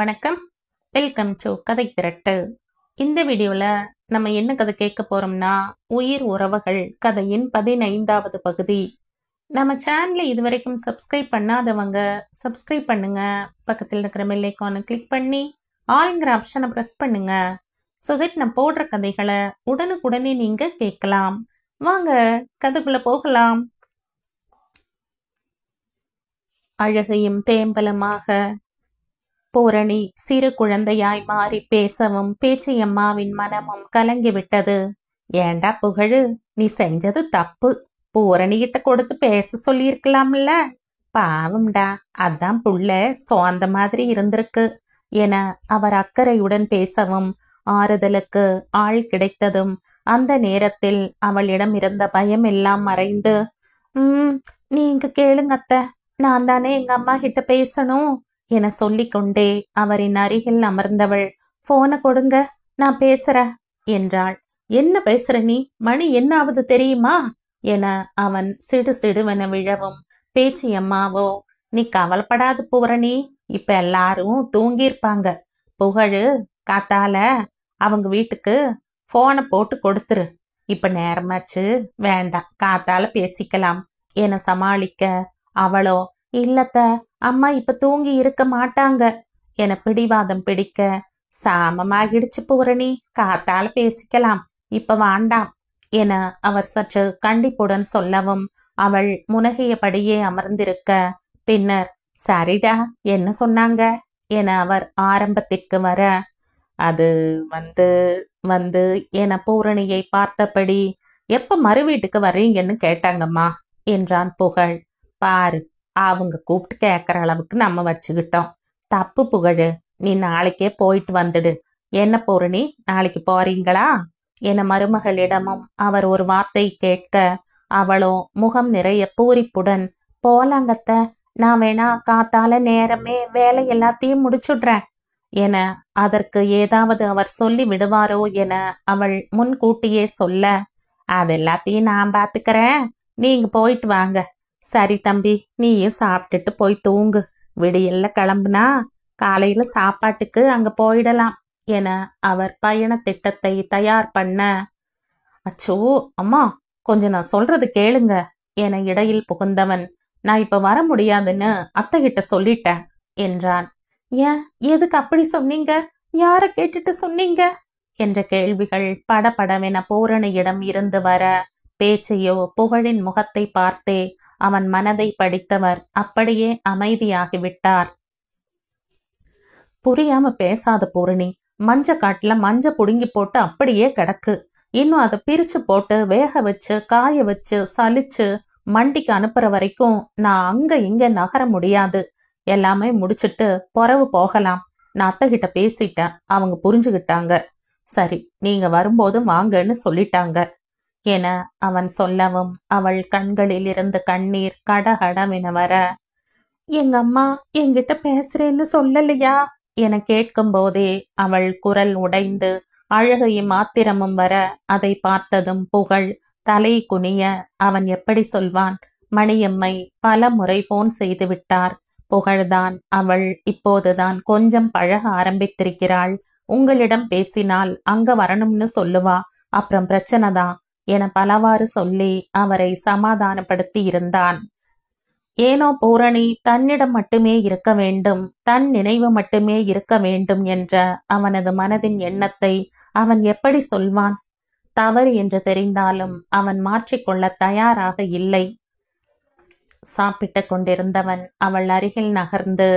வணக்கம். Welcome to கதை திரட்டு. இந்த வீடியோல நம்ம என்ன கதை கேட்க போறோம்னா, உயிர் உறவுகள் கதையின் 15வது பகுதி. நம்ம சேனலை இதுவரைக்கும் சப்ஸ்கிரைப் பண்ணாதவங்க சப்ஸ்கிரைப் பண்ணுங்க. பக்கத்தில் இருக்கிற பெல் ஐகானை கிளிக் பண்ணி ஆல்ங்கிற ஆப்ஷனை ப்ரெஸ் பண்ணுங்க. ஸோ தட் நான் போடுற கதைகளை உடனுக்குடனே நீங்க கேட்கலாம். வாங்க கதைக்குள்ள போகலாம். அழகையும் தேம்பலமாக பூரணி சிறு குழந்தையாய் மாறி பேசவும் பேச்சியம்மாவின் மனமும் கலங்கிவிட்டது. ஏண்டா புகழு, நீ செஞ்சது தப்பு. பூரணிகிட்ட கொடுத்து பேச சொல்லியிருக்கலாம்ல. பாவம்டா, அதான் புள்ள சோந்த மாதிரி இருந்திருக்கு என அவர் அக்கறையுடன் பேசவும் ஆறுதலுக்கு ஆள் கிடைத்ததும் அந்த நேரத்தில் அவளிடம் இருந்த பயம் எல்லாம் மறைந்து, நீங்க கேளுங்க அத்தை, நான் தானே எங்க அம்மா கிட்ட பேசணும் என சொல்லிக்கொண்டே அவரின் அருகில் அமர்ந்தவள், போனை கொடுங்க, நான் பேசுறேன் என்றாள். என்ன பேசுற நீ? மணி என்ன ஆகுது தெரியுமா என அவன் சிடு சிடுவென விழவும் பேச்சியம்மாவோ, நீ கவலைப்படாது பூரணி, இப்ப எல்லாரும் தூங்கியிருப்பாங்க. புகழு காத்தால அவங்க வீட்டுக்கு போனை போட்டு கொடுத்துரு. இப்ப நேரமாச்சு, வேண்டாம், காத்தால பேசிக்கலாம் என சமாளிக்க, அவளோ, இல்லத்த, அம்மா இப்ப தூங்கி இருக்க மாட்டாங்க என பிடிவாதம் பிடிக்க, சாமமாகிடுச்சு பூரணி, காத்தால பேசிக்கலாம், இப்ப வேண்டாம் என அவர் சற்று கண்டிப்புடன் சொல்லவும் அவள் முனகியபடியே அமர்ந்திருக்க, பின்னர் சரிடா என்ன சொன்னாங்க என அவர் ஆரம்பத்திற்கு வர, அது வந்து வந்து என பூரணியை பார்த்தபடி, எப்ப மறு வீட்டுக்கு வர்றீங்கன்னு கேட்டாங்கம்மா என்றான் புகழ். பாரு, அவங்க கூப்பிட்டு கேட்கற அளவுக்கு நம்ம வச்சுக்கிட்டோம். தப்பு புகழு, நீ நாளைக்கே போயிட்டு வந்துடு. என்ன பூரணி, நாளைக்கு போறீங்களா என மருமகளிடமும் அவர் ஒரு வார்த்தை கேட்க, அவளோ முகம் நிறைய பூரிப்புடன், போலாங்கத்த, நான் வேணா காத்தால நேரமே வேலை எல்லாத்தையும் முடிச்சுடுறேன் என அதற்கு ஏதாவது அவர் சொல்லி விடுவாரோ என அவள் முன்கூட்டியே சொல்ல, அது எல்லாத்தையும் நான் பாத்துக்கிறேன், நீங்க போயிட்டு வாங்க. சரி தம்பி, நீயும் சாப்பிட்டுட்டு போய் தூங்கு. விடியல்ல கிளம்புனா காலையில சாப்பாட்டுக்கு அங்க போயிடலாம் என அவர் பயண திட்டத்தை தயார் பண்ண, அச்சோ அம்மா, கொஞ்சம் நான் சொல்றது கேளுங்க என இடையில் புகுந்தவன், நான் இப்ப வர முடியாதுன்னு அத்தை கிட்ட சொல்லிட்டேன் என்றான். ஏன், எதுக்கு அப்படி சொன்னீங்க? யார கேட்டுட்டு சொன்னீங்க என்ற கேள்விகள் படபடவென பூரணியிடம் இருந்து வர, பேச்சையோ புகழின் முகத்தை பார்த்தே அவன் மனதை படித்தவர் அப்படியே அமைதியாகிவிட்டார். புரியாம பேசாத பூரணி, மஞ்ச காட்டுல மஞ்ச புடுங்கி போட்டு அப்படியே கிடக்கு. இன்னும் அதை பிரிச்சு போட்டு வேக வச்சு காய வச்சு சலிச்சு மண்டிக்கு அனுப்புற வரைக்கும் நான் அங்க இங்க நகர முடியாது. எல்லாமே முடிச்சுட்டு பொறவு போகலாம். நான் அத்தை கிட்ட பேசிட்டேன், அவங்க புரிஞ்சுகிட்டாங்க. சரி, நீங்க வரும்போது வாங்கன்னு சொல்லிட்டாங்க என அவன் சொல்லவும் அவள் கண்களில் இருந்து கண்ணீர் கடகடவென வர, எங்க அம்மா என்கிட்ட பேசுறேன்னு சொல்லலையா என கேட்கும் போதே அவள் குரல் உடைந்து அழுகையும் ஆத்திரமும் வர, அதை பார்த்ததும் புகழ் தலை குனிய, அவன் எப்படி சொல்வான்? மணியம்மை பல முறை போன் செய்து விட்டார். புகழ்தான் அவள் இப்போதுதான் கொஞ்சம் பழக ஆரம்பித்திருக்கிறாள். உங்களிடம் பேசினால் அங்க வரணும்னு சொல்லுவா, அப்புறம் பிரச்சனை தான் என பலவாறு சொல்லி அவரை சமாதானப்படுத்தி இருந்தான். ஏனோ பூரணி தன்னிடம் மட்டுமே இருக்க வேண்டும், தன் நினைவு மட்டுமே இருக்க வேண்டும் என்ற அவனது மனதின் எண்ணத்தை அவன் எப்படி சொல்வான்? தவறு என்று தெரிந்தாலும் அவன் மாற்றிக்கொள்ள தயாராக இல்லை. சாப்பிட்டு கொண்டிருந்தவன் அவள் அருகில் நகர்ந்து,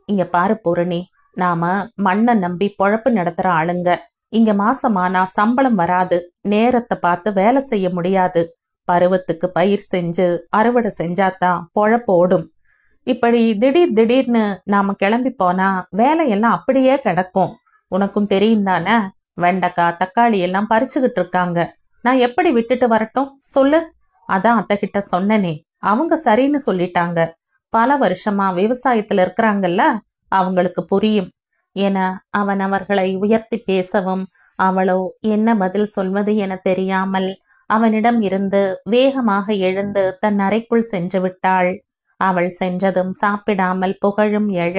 இங்க பாரு பூரணி, நாம மண்ணை நம்பி பொழப்பு நடத்துற ஆளுங்க. இங்க மாசமானா சம்பளம் வராது, நேரத்தை பார்த்து வேலை செய்ய முடியாது. பருவத்துக்கு பயிர் செஞ்சு அறுவடை செஞ்சாதான் பொழப்பு ஓடும். இப்படி திடீர்னு நாம கிளம்பி போனா வேலையெல்லாம் அப்படியே கிடக்கும். உனக்கும் தெரியும் தானே, வெண்டைக்காய் தக்காளி எல்லாம் பறிச்சுக்கிட்டு இருக்காங்க. நான் எப்படி விட்டுட்டு வரட்டும் சொல்லு? அதான் அத்தை கிட்ட சொன்னனே, அவங்க சரின்னு சொல்லிட்டாங்க. பல வருஷமா விவசாயத்துல இருக்கிறாங்கல்ல, அவங்களுக்கு புரியும் என அவன் அவர்களை உயர்த்தி பேசவும் அவளோ என்ன பதில் சொல்வது என தெரியாமல் அவனிடம் இருந்து வேகமாக எழுந்து தன் அறைக்குள் சென்று விட்டாள். அவள் சென்றதும் சாப்பிடாமல் புகழும் எழ,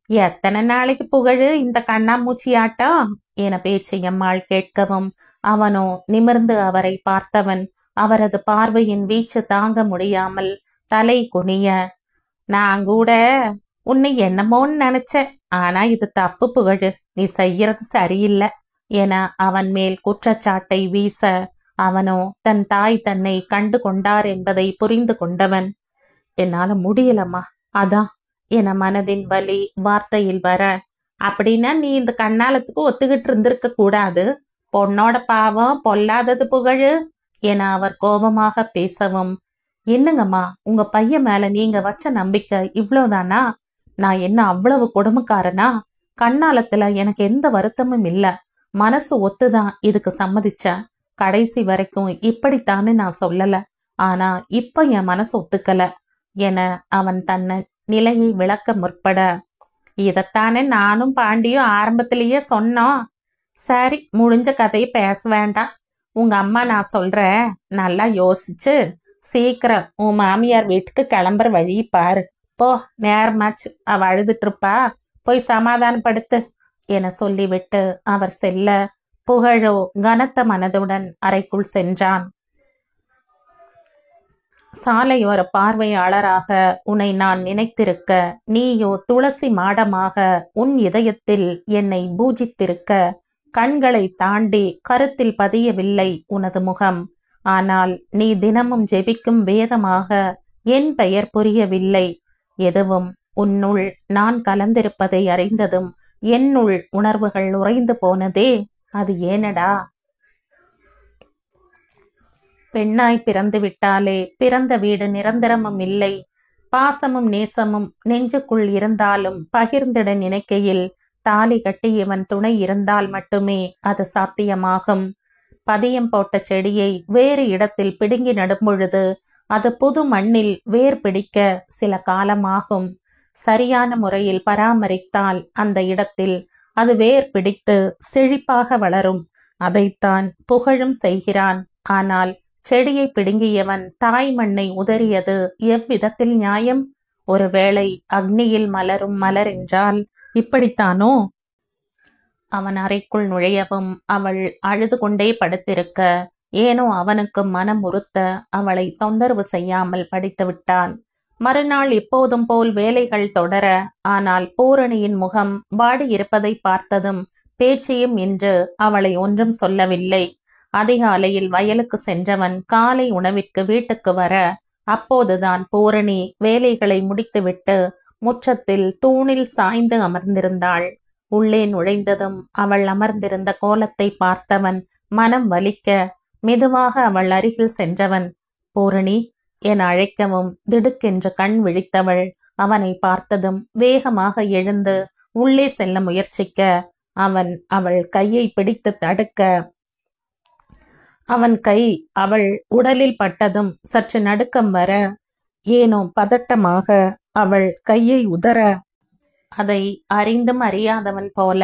எத்தனை நாளைக்கு புகழு இந்த கண்ணாமூச்சி ஆட்டம் என பேச்சையம்மாள் கேட்கவும் அவனோ நிமிர்ந்து அவரை பார்த்தவன் அவரது பார்வையின் வீச்சு தாங்க முடியாமல் தலை குனிய, நான் கூட உன்னை என்னமோன்னு நினைச்சேன், ஆனா இது தப்பு புகழு, நீ செய்யறது சரியில்லை என அவன் மேல் குற்றச்சாட்டை வீச அவனோ தன் தாய் தன்னை கண்டு கொண்டார் என்பதை புரிந்து கொண்டவன், என்னால முடியலம்மா அதான் என மனதின் வலி வார்த்தையில் வர, அப்படின்னா நீ இந்த கண்ணாலத்துக்கு ஒத்துக்கிட்டு இருந்திருக்க கூடாது, பொண்ணோட பாவம் பொல்லாதது புகழு என அவர் கோபமாக பேசவும், என்னங்கம்மா உங்க பையன் மேல நீங்க வச்ச நம்பிக்கை இவ்வளவுதானா? நான் என்ன அவ்வளவு கொடுமைக்காரனா? கண்ணாலத்துல எனக்கு எந்த வருத்தமும் இல்ல, மனசு ஒத்துதான் இதுக்கு சம்மதிச்சேன், கடைசி வரைக்கும் இப்படித்தான்னு நான் சொல்லல, ஆனா இப்ப என் மனசு ஒத்துக்கல என அவன் தன்னை நிலையை விளக்க முற்பட, இதத்தானே நானும் பாண்டியும் ஆரம்பத்திலேயே சொன்னோம். சரி, முடிஞ்ச கதையை பேச வேண்டாம். உங்க அம்மா நான் சொல்றேன், நல்லா யோசிச்சு சீக்கிரம் உன் மாமியார் வீட்டுக்கு கிளம்புற வழி பாரு. போ, நேரமாச்சு, அவ அழுதுட்டு இருப்பா, போய் சமாதானப்படுத்து என சொல்லிவிட்டு அவர் செல்ல புகழோ கனத்த மனதுடன் அறைக்குள் சென்றான். சாலையோர பார்வையாளராக உன்னை நான் நினைத்திருக்க, நீயோ துளசி மாடமாக உன் இதயத்தில் என்னை பூஜித்திருக்க, கண்களை தாண்டி கருத்தில் பதியவில்லை உனது முகம், ஆனால் நீ தினமும் ஜெபிக்கும் வேதமாக என் பெயர் புரியவில்லை. எதுவும் உன்னுள் நான் கலந்திருப்பதை அறிந்ததும் என்னுள் உணர்வுகள் உறைந்து போனதே, அது ஏனடா? பெண்ணாய் பிறந்து விட்டாலே பிறந்த வீடு நிரந்தரமும் இல்லை. பாசமும் நேசமும் நெஞ்சுக்குள் இருந்தாலும் பகிர்ந்திட நினைக்கையில் தாலி கட்டி இவன் துணை இருந்தால் மட்டுமே அது சாத்தியமாகும். பதியம் போட்ட செடியை வேறு இடத்தில் பிடுங்கி நடும்பொழுது அது புது மண்ணில் வேர் பிடிக்க சில காலமாகும். சரியான முறையில் பராமரித்தால் அந்த இடத்தில் அது வேர் பிடித்து செழிப்பாக வளரும். அதைத்தான் புகழும் செய்கிறான். ஆனால் செடியை பிடுங்கியவன் தாய் மண்ணை உதறியது எவ்விதத்தில் நியாயம்? ஒருவேளை அக்னியில் மலரும் மலர் என்றால் இப்படித்தானோ? அவன் அறைக்குள் நுழையவும் அவள் அழுது கொண்டே படுத்திருக்க, ஏனோ அவனுக்கு மனம் உறுத்த அவளை தொந்தரவு செய்யாமல் படித்து விட்டான். மறுநாள் எப்போதும் போல் வேலைகள் தொடர, ஆனால் பூரணியின் முகம் வாடியிருப்பதை பார்த்ததும் பேச்சையும் இன்று அவளை ஒன்றும் சொல்லவில்லை. அதிகாலையில் வயலுக்கு சென்றவன் காலை உணவிற்கு வீட்டுக்கு வர, அப்போதுதான் பூரணி வேலைகளை முடித்துவிட்டு முற்றத்தில் தூணில் சாய்ந்து அமர்ந்திருந்தாள். உள்ளே நுழைந்ததும் அவள் அமர்ந்திருந்த கோலத்தை பார்த்தவன் மனம் வலிக்க மெதுவாக அவள் அருகில் சென்றவன், பூரணி என அழைக்கவும் திடுக்கென்று கண் விழித்தவள் அவனை பார்த்ததும் வேகமாக எழுந்து உள்ளே செல்ல முயற்சிக்க, அவன் அவள் கையை பிடித்து தடுக்க, அவன் கை அவள் உடலில் பட்டதும் சற்று நடுக்கம் வர, ஏனோ பதட்டமாக அவள் கையை உதற, அதை அறிந்தும் அறியாதவன் போல,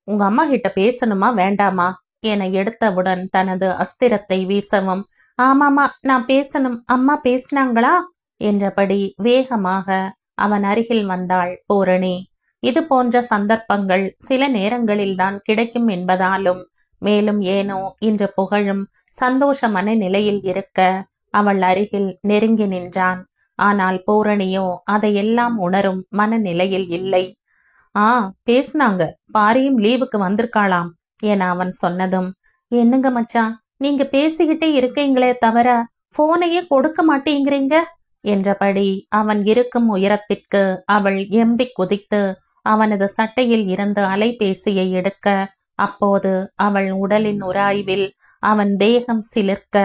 உங்க அம்மா கிட்ட பேசணுமா வேண்டாமா என எடுத்தவுடன் தனது அஸ்திரத்தை வீசவும், ஆமாமா நான் பேசணும், அம்மா பேசினாங்களா என்றபடி வேகமாக அவன் அருகில் வந்தாள் பூரணி. இது போன்ற சந்தர்ப்பங்கள் சில நேரங்களில்தான் கிடைக்கும் என்பதாலும், மேலும் ஏனோ இன்று புகழும் சந்தோஷ மனநிலையில் இருக்க அவள் அருகில் நெருங்கி நின்றான். ஆனால் பூரணியோ அதையெல்லாம் உணரும் மனநிலையில் இல்லை. பேசினாங்க, பாரியும் லீவுக்கு வந்திருக்காளாம் என அவன் சொன்னதும், என்னங்க மச்சான், நீங்க பேசிக்கிட்டே இருக்கீங்களே தவிர போனையே கொடுக்க மாட்டேங்கிறீங்க என்றபடி அவன் இருக்கும் உயரத்திற்கு அவள் எம்பி குதித்து அவனது சட்டையில் இருந்து அலைபேசியை எடுக்க, அப்போது அவள் உடலின் உராய்வில் அவன் தேகம் சிலிர்க்க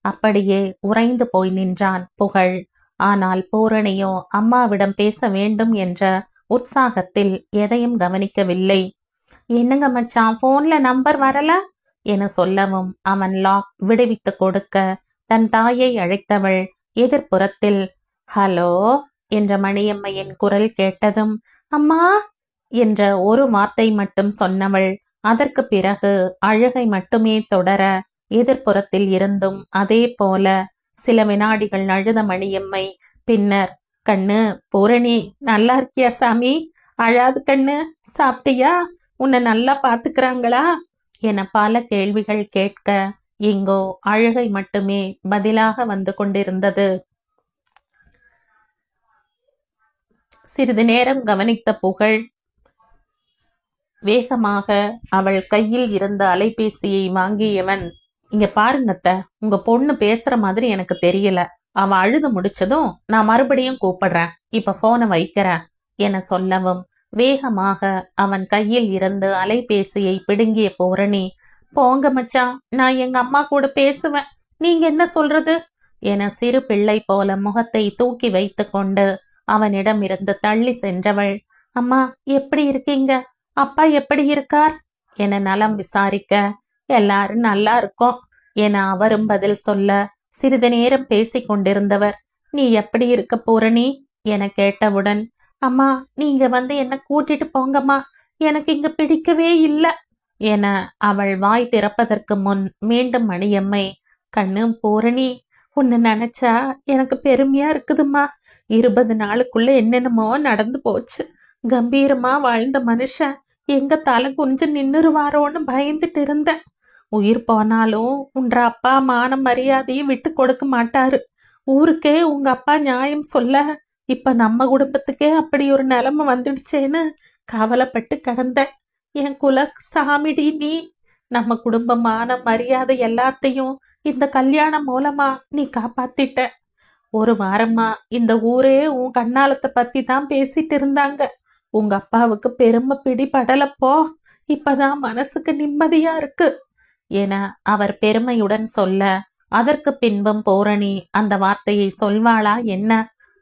அப்படியே உறைந்து போய் நின்றான் புகழ். ஆனால் பூரணியோ அம்மாவிடம் பேச வேண்டும் என்ற உற்சாகத்தில் எதையும் கவனிக்கவில்லை. என்னங்க மச்சான், போன்ல நம்பர் வரல என சொல்லவும் அவன் லாக் விடுவித்து கொடுக்க தன் தாயை அழைத்தவள் எதிர்ப்புறத்தில் ஹலோ என்ற மணியம்மையின் குரல் கேட்டதும் அம்மா என்ற ஒரு வார்த்தை மட்டும் சொன்னவள் அதற்கு பிறகு அழுகை மட்டுமே தொடர, எதிர்ப்புறத்தில் இருந்தும் அதே போல சில வினாடிகள் அழுத மணியம்மை பின்னர், கண்ணு பூரணி நல்லா இருக்கியா சாமி அழாது கண்ணு, சாப்பிட்டியா? உன்னை நல்லா பாத்துக்கிறாங்களா என பல கேள்விகள் கேட்க இங்கோ அழுகை மட்டுமே பதிலாக வந்து கொண்டிருந்தது. சிறிது நேரம் கவனித்த புகழ் வேகமாக அவள் கையில் இருந்த அலைபேசியை வாங்கியவன், இங்க பாருங்கத்த, உங்க பொண்ணு பேசுற மாதிரி எனக்கு தெரியல. அவ அழுது முடிச்சதும் நான் மறுபடியும் கூப்பிடுறேன், இப்ப போனை வைக்கிறேன் என சொல்லவும் வேகமாக அவன் கையில் இருந்து அலைபேசியை பிடுங்கிய பூரணி, போங்க மச்சான், நான் எங்க அம்மா கூட பேசுவேன், நீங்க என்ன சொல்றது என சிறு பிள்ளை போல முகத்தை தூக்கி வைத்து கொண்டு அவனிடம் இருந்து தள்ளி சென்றவள், அம்மா எப்படி இருக்கீங்க, அப்பா எப்படி இருக்கார் என நலம் விசாரிக்க, எல்லாரும் நல்லா இருக்கோம் என அவரும் பதில் சொல்ல, சிறிது நேரம் பேசிக் கொண்டிருந்தவர், நீ எப்படி இருக்க பூரணி என கேட்டவுடன், அம்மா நீங்க வந்து என்ன கூட்டிட்டு போங்கம்மா, எனக்கு இங்க பிடிக்கவே இல்லை என அவள் வாய் திறப்பதற்கு முன் மீண்டும் மணியம்மை, கண்ணு பூரணி, உன்னை நினைச்சா எனக்கு பெருமையா இருக்குதும்மா. 20 நாளுக்குள்ள என்னென்னமோ நடந்து போச்சு. கம்பீரமா வாழ்ந்த மனுஷன் எங்க தலை குனிஞ்சு நின்னுருவாரோன்னு பயந்துட்டு இருந்தேன். உயிர் போனாலும் உன்ற அப்பா மான மரியாதையும் விட்டு கொடுக்க மாட்டாரு. ஊருக்கே உங்க அப்பா நியாயம் சொல்ல, இப்ப நம்ம குடும்பத்துக்கே அப்படி ஒரு நிலைமை வந்துடுச்சேன்னு கவலைப்பட்டு கிடந்தேன். என் குல சாமிடி நீ. நம்ம குடும்பமான மரியாதை எல்லாத்தையும் இந்த கல்யாணம் மூலமா நீ காப்பாத்திட்ட. ஒரு வாரமா இந்த ஊரே உன் கண்ணாலத்தை பத்தி தான் பேசிட்டு இருந்தாங்க. உங்க அப்பாவுக்கு பெருமை பிடிபடலப்போ இப்பதான் மனசுக்கு நிம்மதியா இருக்கு என அவர் பெருமையுடன் சொல்ல, அதற்கு பின்பும் பூரணி அந்த வார்த்தையை சொல்வாளா என்ன?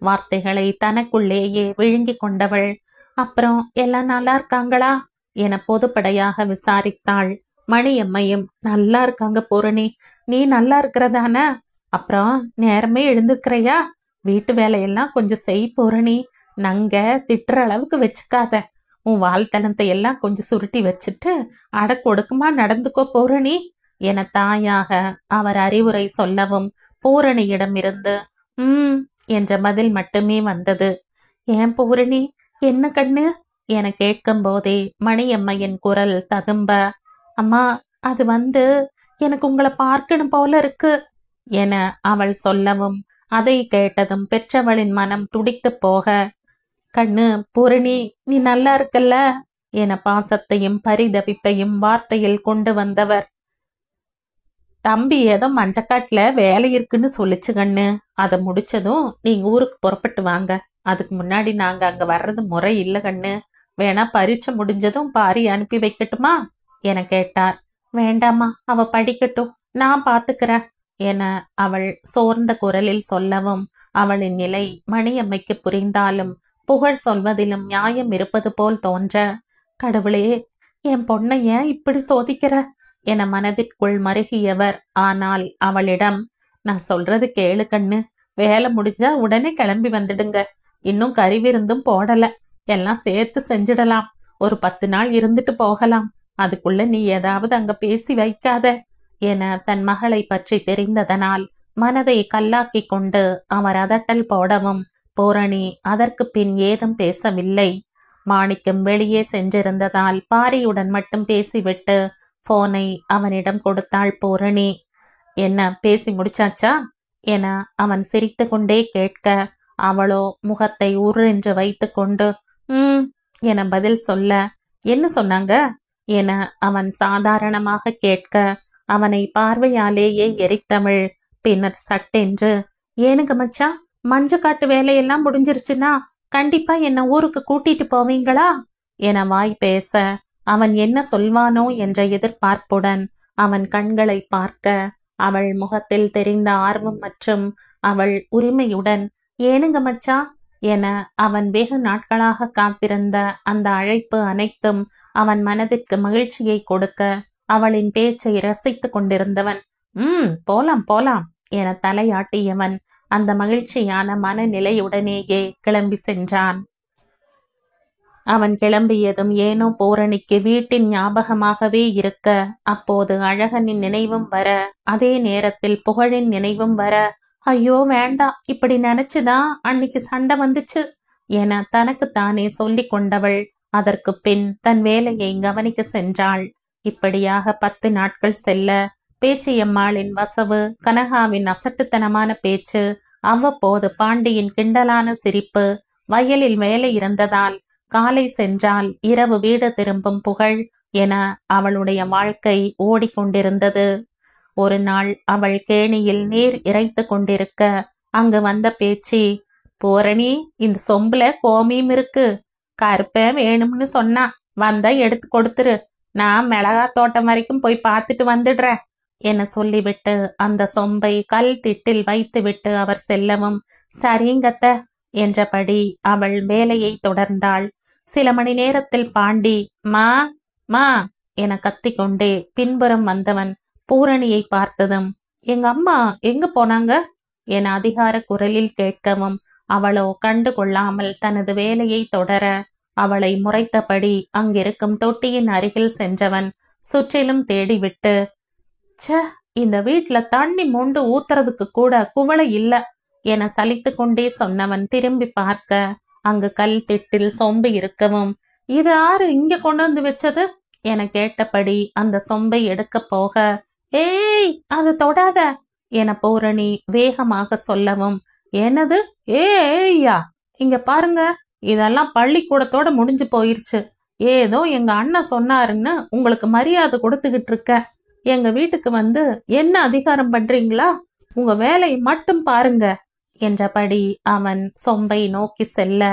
வார்த்தைகளை தனக்குள்ளேயே விழுங்கி கொண்டவள், அப்புறம் எல்லாம் நல்லா இருக்காங்களா என பொதுப்படையாக விசாரித்தாள். மணியம்மையும், நல்லா இருக்காங்க பூரணி, நீ நல்லா இருக்கிறதான? அப்புறம் நேரமே எழுந்துக்கிறையா? வீட்டு வேலையெல்லாம் கொஞ்சம் செய் பூரணி, நங்க திட்டுற அளவுக்கு வச்சுக்காத. உன் வாழ்த்தனத்தை எல்லாம் கொஞ்சம் சுருட்டி வச்சுட்டு அடக்கொடுக்குமா நடந்துக்கோ பூரணி என தாயாக அவர் அறிவுரை சொல்லவும் பூரணியிடமிருந்து என்ற பதில் மட்டுமே வந்தது. ஏன் பூரணி, என்ன கண்ணு என கேட்கும் போதே மணியம்மையின் குரல் ததும்ப, அம்மா அது வந்து எனக்கு உங்களை பார்க்கணும் போல இருக்கு என அவள் சொல்லவும் அதை கேட்டதும் பெற்றவளின் மனம் துடித்து போக, கண்ணு பூரணி நீ நல்லா இருக்கல்ல என பாசத்தையும் பரிதவிப்பையும் வார்த்தையில் கொண்டு வந்தவர், தம்பி ஏதோ மஞ்சக்காட்டுல வேலை இருக்குன்னு சொல்லிச்சு கண்ணு, அதை முடிச்சதும் நீங்க ஊருக்கு புறப்பட்டு வாங்க. அதுக்கு முன்னாடி நாங்க அங்க வர்றது முறை இல்லை கண்ணு, வேணா பரீட்சை முடிஞ்சதும் பாரி அனுப்பி வைக்கட்டுமா என கேட்டார். வேண்டாமா, அவ படிக்கட்டும், நான் பாத்துக்கிறேன் என அவள் சோர்ந்த குரலில் சொல்லவும் அவளின் நிலை மணியம்மைக்கு புரிந்தாலும் புகழ் சொல்வதிலும் நியாயம் இருப்பது போல் தோன்ற, கடவுளே என் பொண்ணை ஏன் இப்படி சோதிக்கிற என மனதிற்குள் மருகியவர். ஆனால் அவளிடம், நான் சொல்றது கேளு கண்ணு, வேலை முடிஞ்சா உடனே கிளம்பி வந்துடுங்க. இன்னும் கறி விருந்தும் போடல, எல்லாம் சேர்த்து செஞ்சிடலாம். ஒரு 10 நாள் இருந்துட்டு போகலாம். அதுக்குள்ள நீ ஏதாவது அங்க பேசி வைக்காத என தன் மகளை பற்றி தெரிந்ததனால் மனதை கல்லாக்கி கொண்டு அவர் அதட்டல் போடவும் பூரணி அதற்கு பின் ஏதும் பேசவில்லை. மாணிக்கம் வெளியே சென்றிருந்ததால் பாரியுடன் மட்டும் பேசிவிட்டு போனை அவனிடம் கொடுத்தாள் பூரணி. என்ன பேசி முடிச்சாச்சா என அவன் சிரித்து கொண்டே கேட்க, அவளோ முகத்தை உருவென்று வைத்து கொண்டு என பதில் சொல்ல, என்ன சொன்னாங்க என அவன் சாதாரணமாக கேட்க, அவனை பார்வையாலேயே எரித்தவள் பின்னர் சட்டென்று, ஏனுங்க மச்சான், மஞ்சக்காட்டு வேலையெல்லாம் முடிஞ்சிருச்சுன்னா கண்டிப்பா என்ன ஊருக்கு கூட்டிட்டு போவீங்களா என வாய் பேச, அவன் என்ன சொல்வானோ என்ற எதிர்பார்ப்புடன் அவன் கண்களை பார்க்க, அவள் முகத்தில் தெரிந்த ஆர்வம் மற்றும் அவள் உரிமையுடன், ஏனுங்க மச்சான் என அவன் வெகு நாட்களாக காத்திருந்த அந்த அழைப்பு அனைத்தும் அவன் மனதிற்கு மகிழ்ச்சியை கொடுக்க, அவளின் பேச்சை ரசித்து கொண்டிருந்தவன் போலாம் போலாம் என தலையாட்டியவன் அந்த மகிழ்ச்சியான மனநிலையுடனேயே கிளம்பி சென்றான். அவன் கிளம்பியதும் ஏனோ பூரணிக்கு வீட்டின் ஞாபகமாகவே இருக்க, அப்போது அழகனின் நினைவும் வர, அதே நேரத்தில் புகழின் நினைவும் வர, ஐயோ வேண்டாம், இப்படி நினைச்சுதான் அன்னைக்கு சண்டை வந்துச்சு. என தனக்குத்தானே சொல்லிக் கொண்டவள் அதற்கு பின் தன் வேலையை கவனிக்க சென்றாள். இப்படியாக 10 நாட்கள் செல்ல பேச்சியம்மாளின் வசவு, கனகாவின் அசட்டுத்தனமான பேச்சு, அவ்வப்போது பாண்டியின் கிண்டலான சிரிப்பு, வயலில் வேலை இருந்ததால் காலை சென்றால் இரவு வீடு திரும்பும் புகழ் என அவளுடைய வாழ்க்கை ஓடிக்கொண்டிருந்தது. ஒரு நாள் அவள் கேணியில் நீர் இறைத்து கொண்டிருக்க அங்கு வந்த பேச்சி, பூரணி, இந்த சொம்புல கோமியம் இருக்கு, கருப்ப வேணும்னு சொன்னா, வந்தா எடுத்து கொடுத்துரு, நான் மிளகா தோட்டம் வரைக்கும் போய் பார்த்துட்டு வந்துடுறேன் என சொல்லிவிட்டு அந்த சொம்பை கல் திட்டில் வைத்துவிட்டு அவர் செல்லவும், சரிங்கத்த என்றபடி அவள் வேலையை தொடர்ந்தாள். சில மணி நேரத்தில் பாண்டி மா மா என கத்திக்கொண்டே பின்புறம் வந்தவன் பூரணியை பார்த்ததும், எங்க அம்மா எங்க போனாங்க என அதிகார குரலில் கேட்கவும், அவளோ கண்டு கொள்ளாமல் தனது வேலையை தொடர அவளை முறைத்தபடி அங்கிருக்கும் தொட்டியின் அருகில் சென்றவன் சுற்றிலும் தேடிவிட்டு, ச்ச, இந்த வீட்ல தண்ணி மொண்டு ஊத்துறதுக்கு கூட குவளை இல்ல என சலித்து கொண்டே சொன்னவன் திரும்பி பார்க்க அங்கு கல் திட்டில் சொம்பு இருக்கவும், இது ஆறு இங்க கொண்டு வந்து வச்சது என கேட்டபடி அந்த சொம்பை எடுக்க போக, ஏய் அது தொடாத என பூரணி வேகமாக சொல்லவும், என்னது ஏய்யா, இங்க பாருங்க, இதெல்லாம் பள்ளிக்கூடத்தோட முடிஞ்சு போயிருச்சு. ஏதோ எங்க அண்ணன் சொன்னாருன்னு உங்களுக்கு மரியாதை கொடுத்துக்கிட்டு இருக்க. எங்க வீட்டுக்கு வந்து என்ன அதிகாரம் பண்றீங்களா? உங்க வேலையை மட்டும் பாருங்க என்றபடி அவன் சொம்பை நோக்கி செல்ல,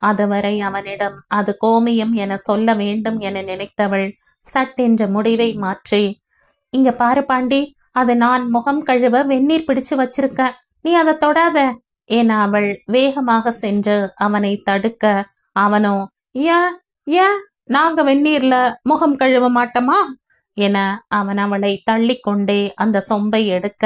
அதுவரை அவனிடம் அது கோமியம் என சொல்ல வேண்டும் என நினைத்தவள் சட்டென்ற முடிவை மாற்றி, இங்க பாரு பாண்டி, அது நான் முகம் கழுவ வெந்நீர் பிடிச்சு வச்சிருக்க, நீ அதை தொடாத என அவள் வேகமாக சென்று அவனை தடுக்க, அவனோ, ஏன் ஏன் நாங்க வெந்நீர்ல முகம் கழுவ மாட்டோமா என அவன் அவளை தள்ளிக்கொண்டே அந்த சொம்பை எடுக்க,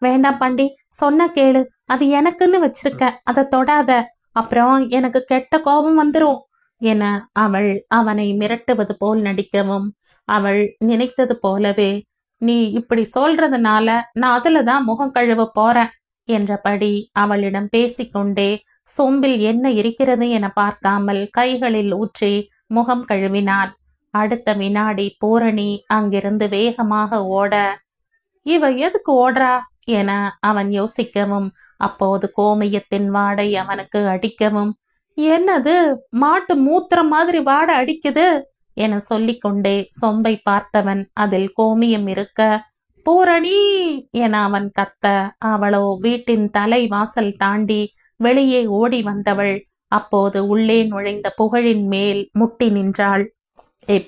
வேண்டாம் பாண்டி, சொன்ன கேளு, அது எனக்குன்னு வச்சிருக்க, அதை தொடாத, அப்புறம் எனக்கு கெட்ட கோபம் வந்துரும் என அவள் அவனை மிரட்டுவது போல் நடிக்கவும், அவள் நினைத்தது போலவே, நீ இப்படி சொல்றதுனால நான் அதுலதான் முகம் கழுவ போறேன் என்றபடி அவளிடம் பேசிக்கொண்டே சொம்பில் என்ன இருக்கிறது என பார்க்காமல் கைகளில் ஊற்றி முகம் கழுவினான். அடுத்த வினாடி பூரணி அங்கிருந்து வேகமாக ஓட, இவ எதுக்கு ஓடுறா என அவன் யோசிக்கவும், அப்போது கோமியத்தின் வாடை அவனுக்கு அடிக்கவும், என்னது மாட்டு மூத்திர மாதிரி வாடை அடிக்குது என சொல்லிக்கொண்டே சொம்பை பார்த்தவன் அதில் கோமியம் இருக்க, பூரணி என அவன் கத்த, அவளோ வீட்டின் தலை வாசல் தாண்டி வெளியே ஓடி வந்தவள் அப்போது உள்ளே நுழைந்த புகழின் மேல் முட்டி நின்றாள்.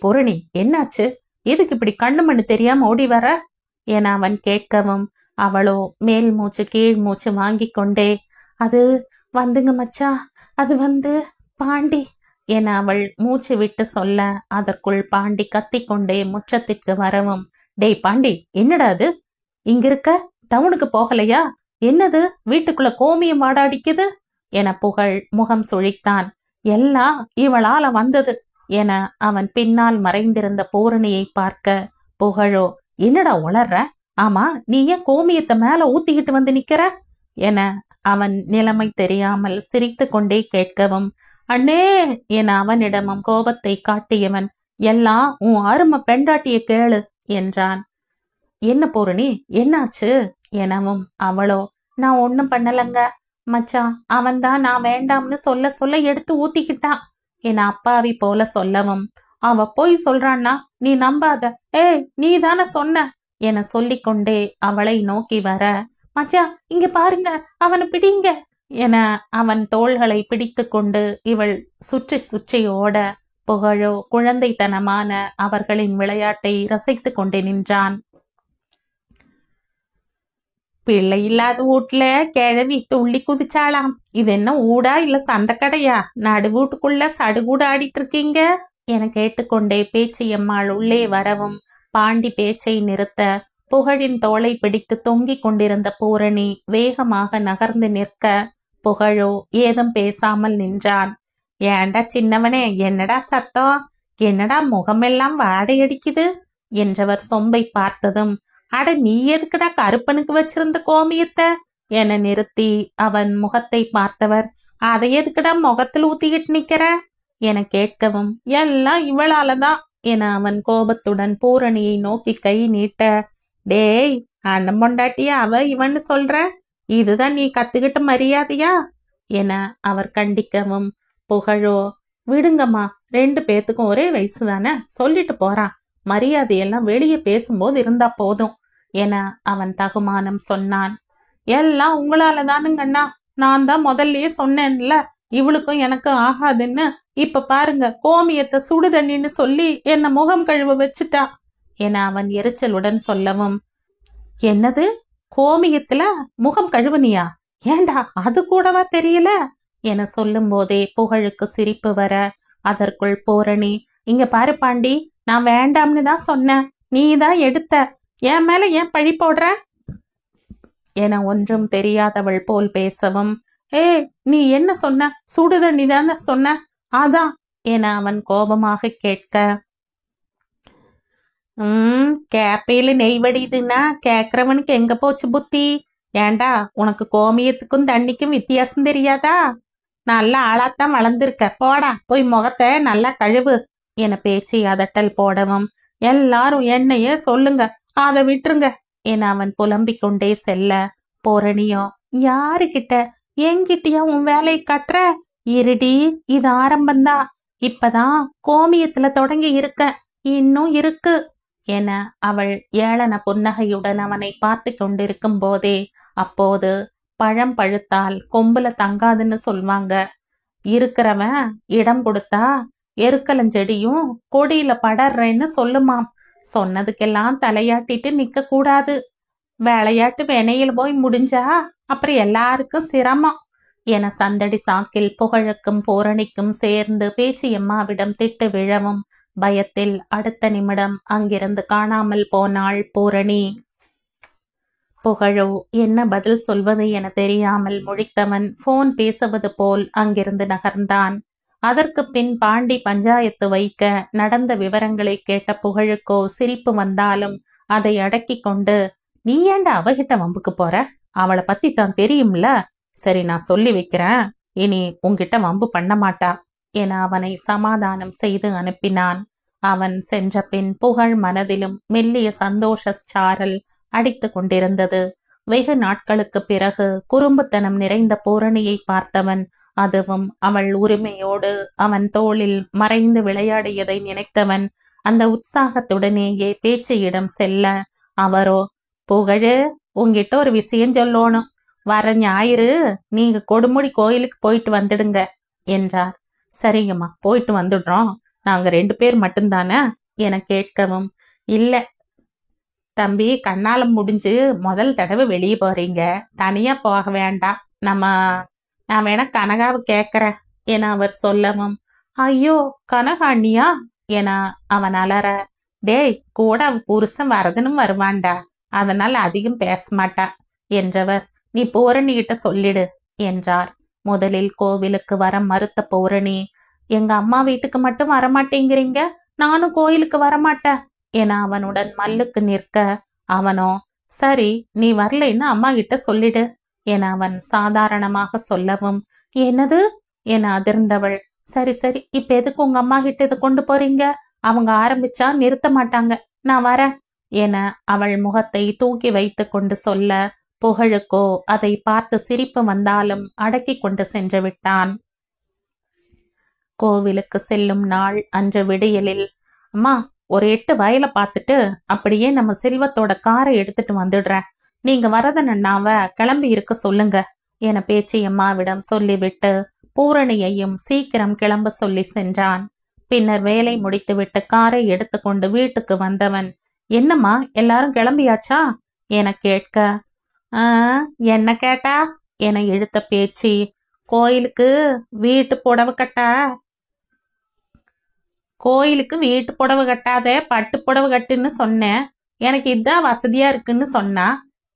பூரணி, என்னாச்சு? எதுக்கு இப்படி கண்ணு மண்ணு தெரியாம ஓடி வர என அவன் கேட்கவும், அவளோ மேல் மூச்சு கீழ் மூச்சு வாங்கி கொண்டே, அது வந்துங்க மச்சா, அது வந்து பாண்டி என அவள் மூச்சு விட்டு சொல்ல, அதற்குள் பாண்டி கத்திக்கொண்டே முற்றத்திற்கு வரவும், டேய் பாண்டி, என்னடா அது, இங்க இருக்க, டவுனுக்கு போகலையா? என்னது வீட்டுக்குள்ள கோமியம் வாடாடிக்குது என புகழ் முகம் சுழித்தான். எல்லாம் இவளால வந்தது என அவன் பின்னால் மறைந்திருந்த பூரணியை பார்க்க, புகழோ, என்னடா உளர்ற, ஆமா நீ ஏன் கோமியத்தை மேல ஊத்திக்கிட்டு வந்து நிக்கிற என அவன் நிலைமை தெரியாமல் சிரித்து கொண்டே கேட்கவும், அண்ணே என அவனிடமும் கோபத்தை காட்டியவன், எல்லாம் உன் அருமை பெண்டாட்டிய கேளு என்றான். என்ன பூரணி, என்னாச்சு எனவும், அவளோ, நான் ஒன்னும் பண்ணலங்க மச்சான், அவன்தான் நான் வேண்டாம்னு சொல்ல சொல்ல எடுத்து ஊத்திக்கிட்டான் என அப்பாவி போல சொல்லவும், அவ போய் சொல்றான்னா நீ நம்பாத, ஏய் நீ தானே சொன்ன என சொல்லிக்கொண்டே அவளை நோக்கி வர, மச்சா இங்க பாருங்க, அவனை பிடிங்க என அவன் தோள்களை பிடித்து கொண்டு இவள் சுற்றி சுற்றி ஓட, புகழோ குழந்தைத்தனமான அவர்களின் விளையாட்டை ரசித்து கொண்டு நின்றான். பிள்ளை இல்லாத வீட்டுல கிழவி துள்ளி குதிச்சாலாம். இது என்ன ஊடா இல்ல சந்தக்கடையா? நடு வீட்டுக்குள்ள சடுகூட ஆடிட்டு இருக்கீங்க என கேட்டுக்கொண்டே பேச்சியம்மாள் உள்ளே வரவும், பாண்டி பேச்சை நிறுத்த புகழின் தோளை பிடித்து தொங்கிக் கொண்டிருந்த பூரணி வேகமாக நகர்ந்து நிற்க, புகழோ ஏதும் பேசாமல் நின்றான். ஏண்டா சின்னவனே, என்னடா சத்தம், என்னடா முகமெல்லாம் வாடையடிக்குது என்றவர் சொம்பை பார்த்ததும், அட நீ எதுக்குடா கருப்பனுக்கு வச்சிருந்த கோமியத்தை என நிறுத்தி அவன் முகத்தை பார்த்தவர், அதை எதுக்குடா முகத்தில் ஊத்திக்கிட்டு நிக்கிற என கேட்கவும், எல்லாம் இவளாலதான் என அவன் கோபத்துடன் பூரணியை நோக்கி கை நீட்ட, டேய், அண்ணன் பொண்டாட்டிய அவ இவன்னு சொல்ற, இதுதான் நீ கத்துக்கிட்ட மரியாதையா என அவர் கண்டிக்கவும், புகழோ, விடுங்கம்மா, 2 பேத்துக்கும் ஒரே வயசு தானே, சொல்லிட்டு போறான், மரியாதையெல்லாம் வெளியே பேசும்போது இருந்தா போதும் என அவன் தகுமானம் சொன்னான். எல்லாம் உங்களால தானுங்கண்ணா, நான் தான் முதல்லயே சொன்னேன்ல இவளுக்கும் எனக்கும் ஆகாதுன்னு. இப்ப பாருங்க, கோமியத்தை சுடு தண்ணின்னு சொல்லி என்ன முகம் கழுவ வச்சுட்டா என அவன் எரிச்சலுடன் சொல்லவும், என்னது, கோமியத்துல முகம் கழுவுனியா? ஏண்டா, அது கூடவா தெரியல என சொல்லும் போதே புகழுக்கு சிரிப்பு வர, அதற்குள் பூரணி, இங்க பாரு பாண்டி, நான் வேண்டாம்னு தான் சொன்னேன், நீ தான் எடுத்த, என் மேல ஏன் பழி போடுற என ஒன்றும் தெரியாதவள் போல் பேசவும், ஏய், நீ என்ன சொன்ன, சுடுதண்ணி தானே சொன்ன, அதான் என அவன் கோபமாக கேட்க, கேப்பையில நெய் வடியுதுன்னா கேக்குறவனுக்கு எங்க போச்சு புத்தி? ஏண்டா, உனக்கு கோமியத்துக்கும் தண்ணிக்கும் வித்தியாசம் தெரியாதா? நல்லா ஆளாத்தான் வளர்ந்துருக்க, போடா போய் முகத்தை நல்லா கழுவு என பேச்சு அதட்டல் போடவும், எல்லாரும் என்னையே சொல்லுங்க, அதை விட்டுருங்க என அவன் புலம்பிக் கொண்டே செல்ல, பூரணியோ, யாருகிட்ட, என்கிட்டயா உன் வேலையை கட்டுற? இருடி, இது ஆரம்பந்தான், இப்பதான் கோமியத்துல தொடங்கி இருக்க, இன்னும் இருக்கு என அவள் ஏளன புன்னகையுடன் அவனை பார்த்து கொண்டிருக்கும் போதே, அப்போது பழம் பழுத்தால் கொம்புல தங்காதுன்னு சொல்வாங்க, இருக்கிறவன் இடம் கொடுத்தா எருக்கலஞ்செடியும் கொடியில படர்றேன்னு சொல்லுமாம், சொன்னதுக்கெல்லாம் தலையாட்டிட்டு நிக்க கூடாது, விளையாட்டு வினையில் போய் முடிஞ்சா அப்புறம் எல்லாருக்கும் சிரமம் என சந்தடி சாக்கில் புகழுக்கும் பூரணிக்கும் சேர்ந்து பேச்சியம்மாவிடம் திட்டு விழவும், பயத்தில் அடுத்த நிமிடம் அங்கிருந்து காணாமல் போனாள் பூரணி. புகழோ என்ன பதில் சொல்வது என தெரியாமல் முழித்தவன் போன் பேசுவது போல் அங்கிருந்து நகர்ந்தான். அதற்கு பின் பாண்டி பஞ்சாயத்து வைக்க நடந்த விவரங்களை கேட்ட புகழுக்கோ சிரிப்பு வந்தாலும் அதை அடக்கி கொண்டு, நீ ஏண்டா அவகிட்ட வம்புக்கு போற, அவளை பத்தி தான் தெரியும்ல, சரி நான் சொல்லி வைக்கிறேன், இனி உன்கிட்ட வம்பு பண்ண மாட்டா என அவனை சமாதானம் செய்து அனுப்பினான். அவன் சென்ற பின் புகழ் மனதிலும் மெல்லிய சந்தோஷ சாரல் அடித்து கொண்டிருந்தது. வெகு நாட்களுக்கு பிறகு குறும்புத்தனம் நிறைந்த பூரணியை பார்த்தவன், அதுவும் அவள் உரிமையோடு அவன் தோளில் மறைந்து விளையாடியதை நினைத்தவன் அந்த உற்சாகத்துடனேயே பேச்சியிடம் செல்ல, அவரோ, புகழு, உங்கிட்ட ஒரு விஷயம் சொல்லணும், வர ஞாயிறு நீங்க கொடுமுடி கோயிலுக்கு போயிட்டு வந்துடுங்க என்றார். சரிங்கம்மா, போயிட்டு வந்துடுறோம், நாங்க 2 பேர் மட்டும்தானே என கேட்கவும், இல்ல தம்பி, கண்ணாலம் முடிஞ்சு முதல் தடவை வெளியே போறீங்க, தனியா போக வேண்டாம், நான் வேணா கனகாவை கேட்கறேன் என அவர் சொல்லவும், ஐயோ கனகாண்ணியா என அவன் அலற, டேய், கூட அவ புருஷன் வரதனும் வருவான்டா, அதனால அதிகம் பேச மாட்டா என்றவர், நீ பூரணிகிட்ட சொல்லிடு என்றார். முதலில் கோவிலுக்கு வர மறுத்த பூரணி, எங்க அம்மா வீட்டுக்கு மட்டும் வரமாட்டேங்கிறீங்க, நானும் கோயிலுக்கு வரமாட்டேன் என அவனுடன் மல்லுக்கு நிற்க, அவனோ, சரி நீ வரலைன்னு அம்மா கிட்ட சொல்லிடு என அவன் சாதாரணமாக சொல்லவும், என்னது என அதிர்ந்தவள், சரி சரி, இப்ப எதுக்கு உங்க அம்மா கிட்ட இதை கொண்டு போறீங்க, அவங்க ஆரம்பிச்சா நிறுத்த மாட்டாங்க, நான் வரேன் என அவள் முகத்தை தூக்கி வைத்து கொண்டு சொல்ல, புகழுக்கோ அதை பார்த்து சிரிப்பு வந்தாலும் அடக்கி கொண்டு சென்று விட்டான். கோவிலுக்கு செல்லும் நாள் அன்று விடியலில், அம்மா, ஒரு 8 வயலை பார்த்துட்டு அப்படியே நம்ம செல்வத்தோட காரை எடுத்துட்டு வந்துடுறேன், நீங்க வரதன் அண்ணாவ கிளம்பி இருக்க சொல்லுங்க என பேச்சியம்மாவிடம் சொல்லிவிட்டு பூரணியையும் சீக்கிரம் கிளம்ப சொல்லி சென்றான். பின்னர் வேலை முடித்துவிட்டு காரை எடுத்துக்கொண்டு வீட்டுக்கு வந்தவன், என்னம்மா எல்லாரும் கிளம்பியாச்சா என கேட்க, என்ன கேட்டா என இழுத்த பேச்சு, கோயிலுக்கு வீட்டு புடவை கட்டாத பட்டு புடவை கட்டுன்னு சொன்னேன், எனக்கு இதுதான் வசதியா இருக்குன்னு சொன்னா,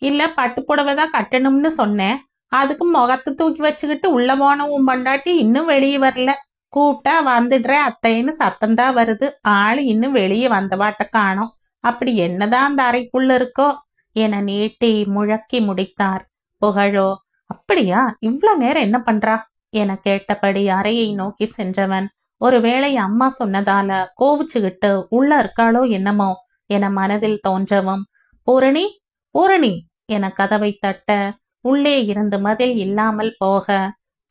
இல்ல பட்டு புடவை தான் கட்டணும்னு சொன்னேன், அதுக்கு முகத்தை தூக்கி வச்சுக்கிட்டு உள்ள போன உன் பொண்டாட்டி இன்னும் வெளியே வரல, கூப்பிட்டா வந்துடுற அத்தைன்னு சத்தம்தான் வருது, ஆளு இன்னும் வெளியே வந்தவாட்ட காணோம், அப்படி என்னதான் அந்த அறைக்குள்ள இருக்கோ என நீட்டி முழக்கி முடித்தார். புகழோ, அப்படியா, இவ்வளவு நேரம் என்ன பண்றா என கேட்டபடி அறையை நோக்கி சென்றவன் ஒருவேளை அம்மா சொன்னதால கோவிச்சுக்கிட்டு உள்ள இருக்காளோ என்னமோ என மனதில் தோன்றவும், பூரணி பூரணி என கதவை தட்ட உள்ளே இருந்து பதில் இல்லாமல் போக,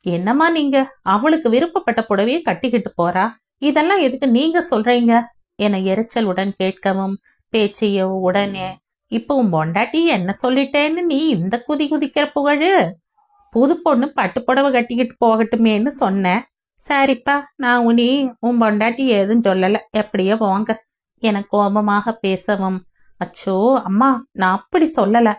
என்னம்மா நீங்க, அவளுக்கு விருப்பப்பட்ட புடவையை கட்டிக்கிட்டு போறா, இதெல்லாம் எதுக்கு நீங்க சொல்றீங்க என எரிச்சலுடன் கேட்கவும், பேச்சியோ உடனே, இப்போ உன் பொண்டாட்டி என்ன சொல்லிட்டேன்னு நீ இந்த குதி குதிக்கிற புகழு, புது பொண்ணு பட்டு புடவை கட்டிக்கிட்டு போகட்டுமேன்னு சொன்னேன். சரிப்பா, நான் உன் பொண்டாட்டி ஏதும் சொல்லல, எப்படியோ போங்க என கோபமாக பேசவும், அச்சோ அம்மா நான் அப்படி சொல்லல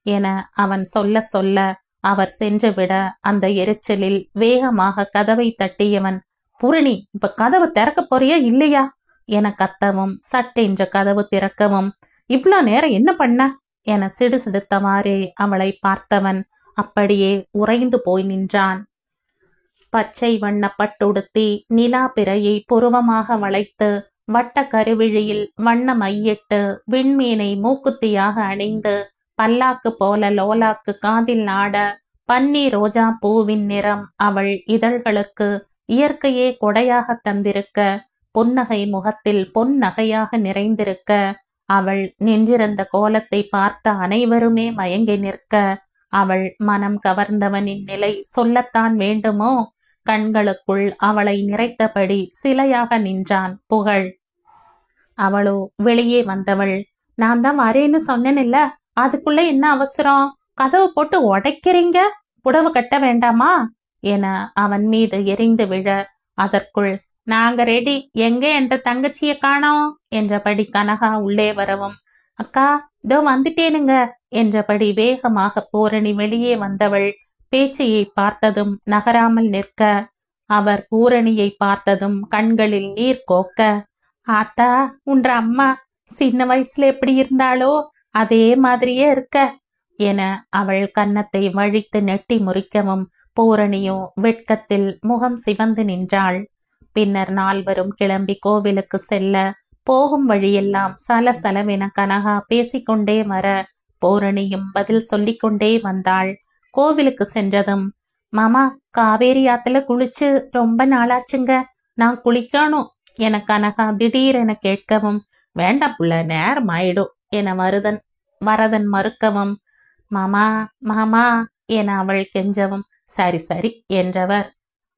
என அவன் சொல்ல சொல்ல அவர் சென்று விட அந்த எரிச்சலில் வேகமாக கதவை தட்டியவன், பூரணி இப்ப கதவு திறக்க போறியா இல்லையா என கத்தவும், சட்டென்ற கதவு திறக்கவும், இவ்வளோ நேரம் என்ன பண்ண என சிடுசிடுத்தவாறே அவளை பார்த்தவன் அப்படியே உறைந்து போய் நின்றான். பச்சை வண்ண பட்டுடுத்தி நிலா பிறையை புருவமாக வளைத்து வட்ட கருவிழியில் வண்ண மையிட்டு விண்மீனை மூக்குத்தியாக அணிந்து பல்லாக்கு போல லோலாக்கு காதில் ஆட பன்னீர் ரோஜா பூவின் நிறம் அவள் இதழ்களுக்கு இயற்கையே கொடையாக தந்திருக்க, புன்னகை முகத்தில் பொன் நகையாக நிறைந்திருக்க, அவள் நின்றிருந்த கோலத்தை பார்த்த அனைவருமே மயங்கி நிற்க, அவள் மனம் கவர்ந்தவனின் நிலை சொல்லத்தான் வேண்டுமோ? கண்களுக்குள் அவளை நிறைத்தபடி சிலையாக நின்றான் புகழ். அவளோ வெளியே வந்தவள், நான் தான் வரேன்னு சொன்னேன்ல, அதுக்குள்ள என்ன அவசரம், கதவு போட்டு உடைக்கிறீங்க, புடவை கட்ட வேண்டாமா என அவன் மீது எரிந்து விழ, அதற்குள் நாங்க ரெடி, எங்க என்ற தங்கச்சிய காணோம் என்றபடி கனகா உள்ளே வரவும், அக்கா இதோ வந்துட்டேனுங்க என்றபடி வேகமாக பூரணி வெளியே வந்தவள் பேச்சையை பார்த்ததும் நகராமல் நிற்க, அவர் பூரணியை பார்த்ததும் கண்களில் நீர் கோக்க, ஆத்தா உன்ற அம்மா சின்ன வயசுல எப்படி இருந்தாளோ அதே மாதிரியே இருக்க என அவள் கன்னத்தை வழித்து நெட்டி முறிக்கவும், பூரணியோ வெட்கத்தில் முகம் சிவந்து நின்றாள். பின்னர் நால்வரும் கிளம்பி கோவிலுக்கு செல்ல, போகும் வழியெல்லாம் சலசலவென கனகா பேசிக்கொண்டே வர, பூரணியும் பதில் சொல்லிக்கொண்டே வந்தாள். கோவிலுக்கு சென்றதும், மாமா காவேரி ஆத்துல குளிச்சு ரொம்ப நாளாச்சுங்க, நான் குளிக்கணும் என கனகா திடீரென கேட்கவும், வேண்டாம் புள்ள நேரம் ஆயிடும் என வரதன் மறுக்கவும், மாமா மாமா என அவள் கெஞ்சவும், சரி சரி என்றவர்.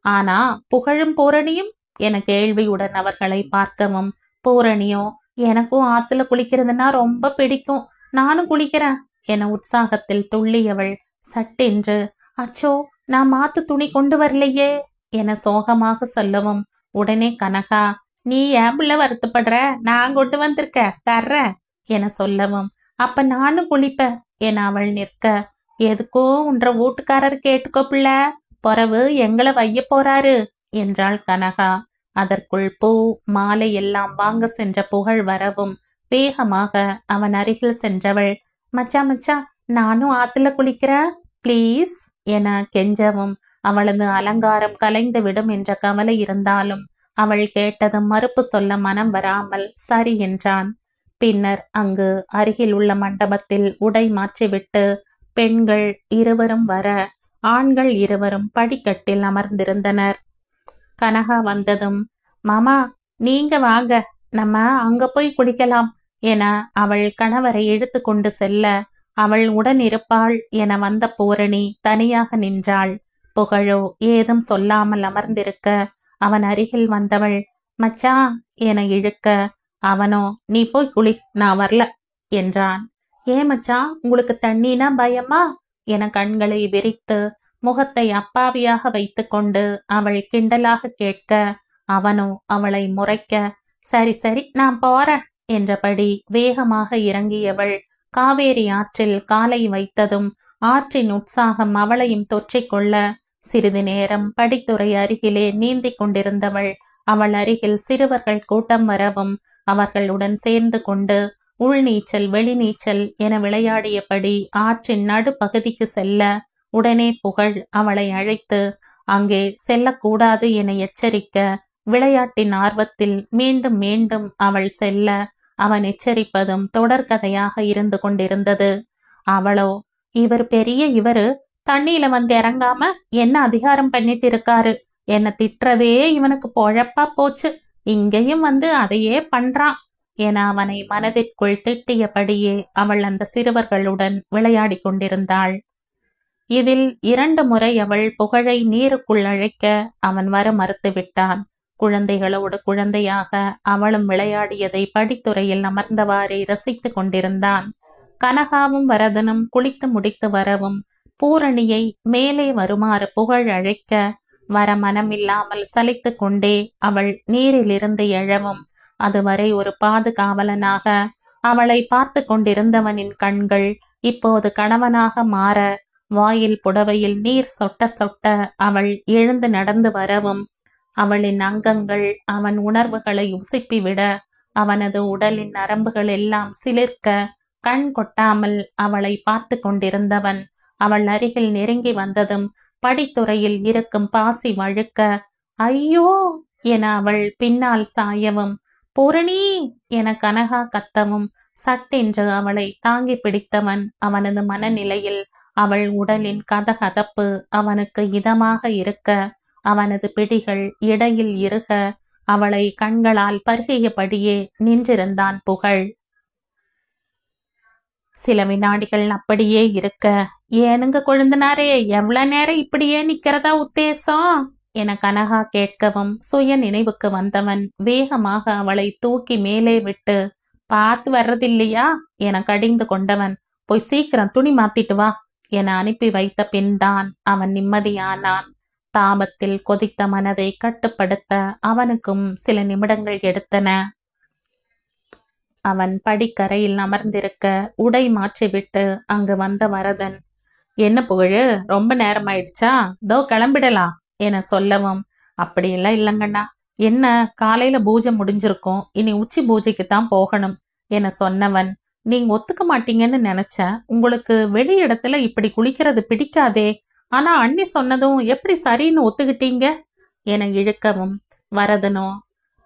ஆனா புகழும் பூரணியும் என கேள்வியுடன் அவர்களை பார்க்கவும், பூரணியோ எனக்கும் ஆத்துல குளிக்கிறதுனா ரொம்ப பிடிக்கும், நானும் குளிக்கிறேன் என உற்சாகத்தில் துள்ளியவள் சட்டென்று, அச்சோ நான் மாத்து துணி கொண்டு வரலையே என சோகமாக சொல்லவும், உடனே கனகா, நீ ஏன் பிள்ளை வருத்தப்படுற, நான் கொண்டு வந்திருக்க தர்றேன் என சொல்லவும், அப்ப நானும் குளிப்பேன் என அவள் நிற்க, எதுக்கோ உன்ற வீட்டுக்காரர் கேட்டுக்கோ பிள்ளை, பொறவு எங்களை வைய போறாரு என்றாள் கனகா. அதற்குள் பூ மாலை எல்லாம் வாங்க சென்ற புகழ் வரவும் வேகமாக அவன் அருகில் சென்றவள், மச்சா மச்சா நானும் ஆத்துல குளிக்கிறேன் பிளீஸ் என கெஞ்சவும், அவளது அலங்காரம் கலைந்து விடும் என்ற கவலை இருந்தாலும் அவள் கேட்டதும் மறுப்பு சொல்ல மனம் வராமல் சரி என்றான். பின்னர் அங்கு அருகில் உள்ள மண்டபத்தில் உடை மாற்றிவிட்டு பெண்கள் இருவரும் வர, ஆண்கள் இருவரும் படிக்கட்டில் அமர்ந்திருந்தனர். கனகா வந்ததும், மாமா நீங்க வாங்க, நம்ம அங்க போய் குளிக்கலாம் என அவள் கணவரை இழுத்து கொண்டு செல்ல, அவள் உடன் இருப்பாள் என வந்த பூரணி தனியாக நின்றாள். புகழோ ஏதும் சொல்லாமல் அமர்ந்திருக்க, அவன் அருகில் வந்தவள், மச்சா என இழுக்க, அவனோ நீ போய் குளி நான் வரல என்றான். ஏன் மச்சா உங்களுக்கு தண்ணினா பயமா என கண்களை விரித்து முகத்தை அப்பாவியாக வைத்து கொண்டு அவள் கிண்டலாக கேட்க, அவனோ அவளை முறைக்க, சரி சரி நான் போறேன் என்றபடி வேகமாக இறங்கியவள் காவேரி ஆற்றில் காலை வைத்ததும் ஆற்றின் உற்சாகம் அவளையும் தொற்றிக்கொள்ள, சிறிது நேரம் படித்துறை அருகிலே நீந்தி கொண்டிருந்தவள் அவள் அருகில் சிறுவர்கள் கூட்டம் வரவும் அவர்களுடன் சேர்ந்து கொண்டு உள்நீச்சல் வெளிநீச்சல் என விளையாடியபடி ஆற்றின் நடுப்பகுதிக்கு செல்ல, உடனே புகழ் அவளை அழைத்து அங்கே செல்லக்கூடாது என எச்சரிக்க, விளையாட்டின் ஆர்வத்தில் மீண்டும் மீண்டும் அவள் செல்ல, அவன் எச்சரிப்பதும் தொடர்கதையாக இருந்து கொண்டிருந்தது. அவளோ, இவர் தண்ணியில வந்து இறங்காம என்ன அதிகாரம் பண்ணிட்டு இருக்காரு. என்ன திட்டுறதே இவனுக்கு பொழப்பா போச்சு. இங்கேயும் வந்து அதையே பண்றான் என அவனை மனதிற்குள் திட்டியபடியே அவள் அந்த சிறுவர்களுடன் விளையாடி கொண்டிருந்தாள். இதில் 2 முறை அவள் புகழை நீருக்குள் அழைக்க அவன் வர மறுத்துவிட்டான். குழந்தைகளோடு குழந்தையாக அவளும் விளையாடியதை படித்துறையில் அமர்ந்தவாறே ரசித்துக் கொண்டிருந்தான். கனகாவும் வரதனும் குளித்து முடித்து வரவும் பூரணியை மேலே வருமாறு புகழ் அழைக்க வர மனமில்லாமல் சலித்து கொண்டே அவள் நீரிலிருந்து எழவும் அதுவரை ஒரு பாதுகாவலனாக அவளை பார்த்து கொண்டிருந்தவனின் கண்கள் இப்போது கணவனாக மாற வாயில் புடவையில் நீர் சொட்ட சொட்ட அவள் எழுந்து நடந்து வரவும் அவளின் அங்கங்கள் அவன் உணர்வுகளை உசுப்பிவிட அவனது உடலின் நரம்புகள் எல்லாம் சிலிர்க்க கண் கொட்டாமல் அவளை பார்த்து கொண்டிருந்தவன் அவள் அருகில் நெருங்கி வந்ததும் படித்துறையில் இருக்கும் பாசி வழுக்க ஐயோ என அவள் பின்னால் சாயவும் பூரணி என கனகா கத்தவும் சட்டென்று அவளை தாங்கி பிடித்தவன் அவனது மனநிலையில் அவள் உடலின் கதகதப்பு அவனுக்கு இதமாக இருக்க அவனது பிடிகள் இடையில் இறுக அவளை கண்களால் பருகியபடியே நின்றிருந்தான் புகழ். சில வினாடிகள் அப்படியே இருக்க ஏனுங்க கொழுந்தனாரே எவ்வளவு நேரம் இப்படியே நிக்கிறதா உத்தேசம் என கனகா கேட்கவும் சுய நினைவுக்கு வந்தவன் வேகமாக அவளை தூக்கி மேலே விட்டு பார்த்து வர்றதில்லையா என கடிந்து கொண்டவன் போய் சீக்கிரம் துணி மாத்திட்டு வா என அனுப்பி வைத்த பின்தான் அவன் நிம்மதியானான். தாபத்தில் கொதித்த மனதை கட்டுப்படுத்த அவனுக்கும் சில நிமிடங்கள் எடுத்தன. அவன் படிக்கரையில் அமர்ந்திருக்க உடை மாற்றிவிட்டு அங்கு வந்த வரதன் என்ன புகழு ரொம்ப நேரம் ஆயிடுச்சா, தோ கிளம்பிடலாம் என சொல்லவும் அப்படியெல்லாம் இல்லைங்கண்ணா, என்ன காலையில பூஜை முடிஞ்சிருக்கும், இனி உச்சி பூஜைக்கு தான் போகணும் என சொன்னவன் நீங்க ஒத்துக்க மாட்டீங்கன்னு நினைச்சேன். உங்களுக்கு வெளி இடத்துல இப்படி குளிக்கிறது பிடிக்காதே, ஆனா அண்ணி சொன்னதும் எப்படி சரின்னு ஒத்துக்கிட்டீங்க என இழுக்கவும் வரதனோ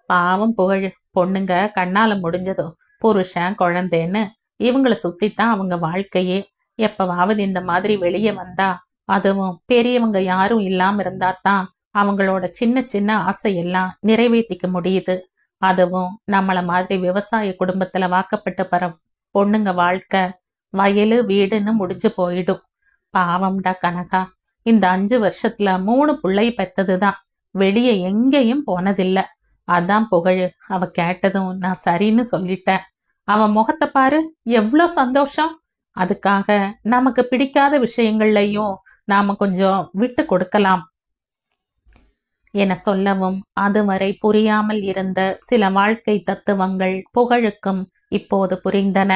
பாவம் புகழ், பொண்ணுங்க கண்ணால முடிஞ்சதும் புருஷன் குழந்தைன்னு இவங்களை சுத்தித்தான் அவங்க வாழ்க்கையே. எப்பவாவது இந்த மாதிரி வெளியே வந்தா, அதுவும் பெரியவங்க யாரும் இல்லாம இருந்தாதான் அவங்களோட சின்ன சின்ன ஆசையெல்லாம் நிறைவேற்றிக்க முடியுது. அதுவும் நம்மள மாதிரி விவசாய குடும்பத்துல வாக்கப்பட்ட பொண்ணுங்க வாழ்க்கை வயலு வீடுன்னு முடிஞ்சு போயிடும். பாவம்டா கனகா, இந்த 5 வருஷத்துல 3 பிள்ளை பெத்ததுதான், வெளியே எங்கேயும் போனதில்ல. அதான் புகழு, அவ கேட்டதும் நான் சரின்னு சொல்லிட்டேன். அவன் முகத்தை பாரு, எவ்வளோ சந்தோஷம். அதுக்காக நமக்கு பிடிக்காத விஷயங்கள்லையும் நாம கொஞ்சம் விட்டு கொடுக்கலாம் என சொல்லவும் அதுவரை புரியாமல் இருந்த சில வாழ்க்கை தத்துவங்கள் புகழுக்கும் இப்போது புரிந்தன.